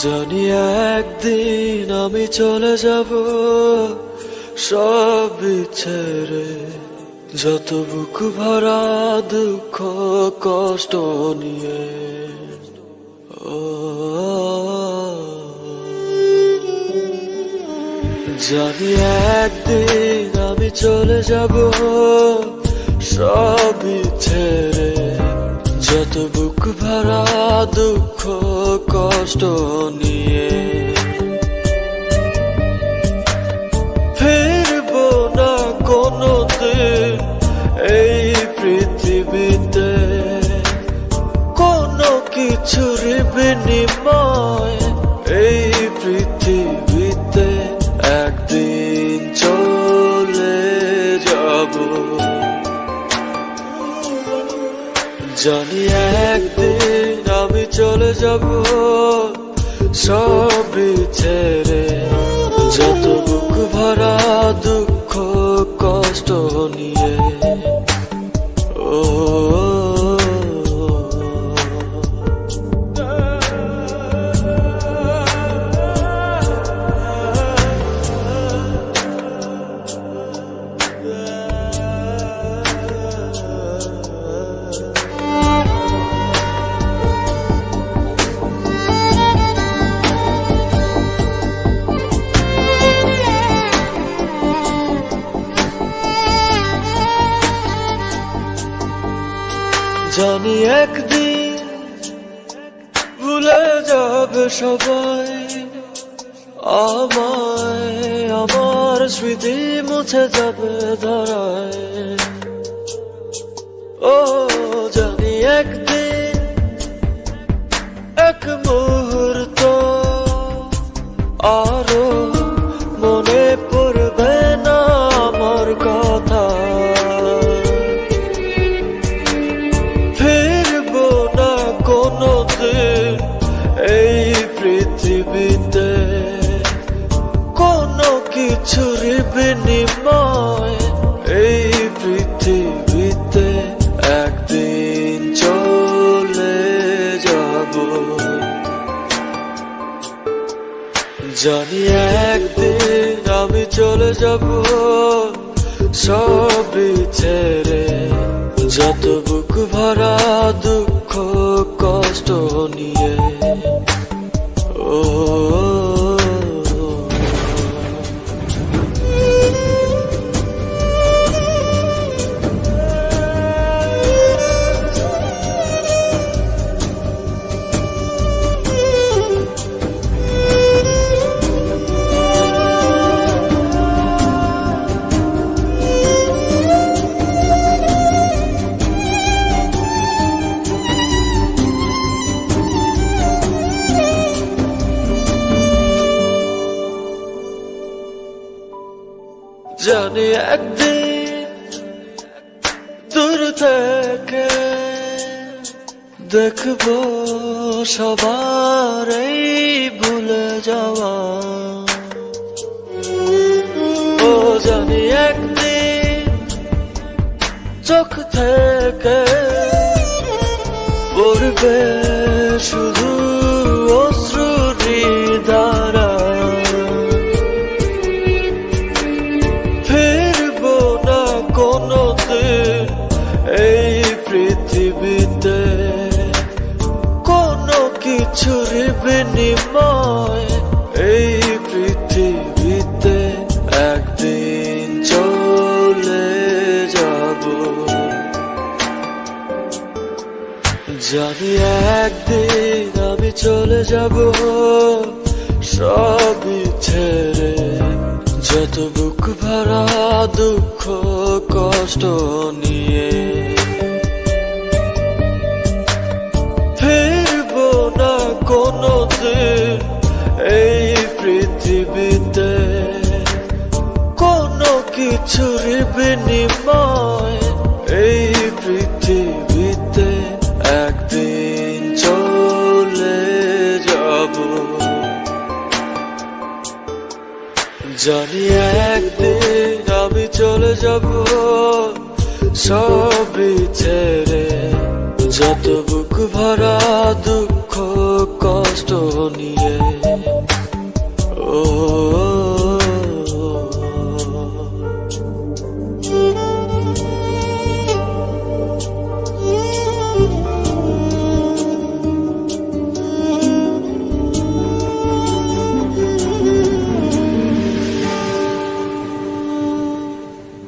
জানি একদিন আমি চলে যাব সব ছেড়ে, যত বুক ভরা দুঃখ কষ্ট নিয়ে। ও জানি একদিন আমি চলে যাব সব ছেড়ে, যত বুক ভরা দুঃখ কষ্ট নিয়ে। ফিরবো না কোনোদিন এই পৃথিবীতে, কোনো কিছুর বিনিময় এই পৃথিবীতে। একদিন চলে যাব, জানি একদিন আমি চলে যাব সব ছেড়ে, যত বুক ভরা দুঃখ কষ্ট নিয়ে। ও জানি একদিন ভুলে যাবে সবাই আমায়, আমার স্মৃতি মুছে যাবে ধরায়। ও জানি একদিন এক মুহূর্ত আরো মনে পড়বে না আমার কথা। এই পৃথিবীতে কোনো কিছুর বিনিময় এই পৃথিবীতে। একদিন চলে যাব, জানি একদিন আমি চলে যাব সব ছেড়ে, যত বুক ভরা দুঃখ কষ্ট নিয়ে। ও জানি একদিন দূর থেকে দেখবো সবার এই ভুলে যাওয়া। ও জানি একদিন চোখ থেকে পড়বে শুধু অশ্রুরি ধারা। এই পৃথিবীতে কোনো কিছুর বিনিময় এই পৃথিবীতে। একদিন চলে যাব, জানি একদিন আমি চলে যাব সব ছেড়ে, যত বুক ভরা দুঃখ কষ্ট নিয়ে। ফিরবো না কোনোদিন এই পৃথিবীতে, কোনো কিছুর বিনিময় এই পৃথিবীতে। একদিন চলে যাব, জানি একদিন আমি চলে যাব সব ছেড়ে, যত বুক ভরা দুঃখ কষ্ট নিয়ে ও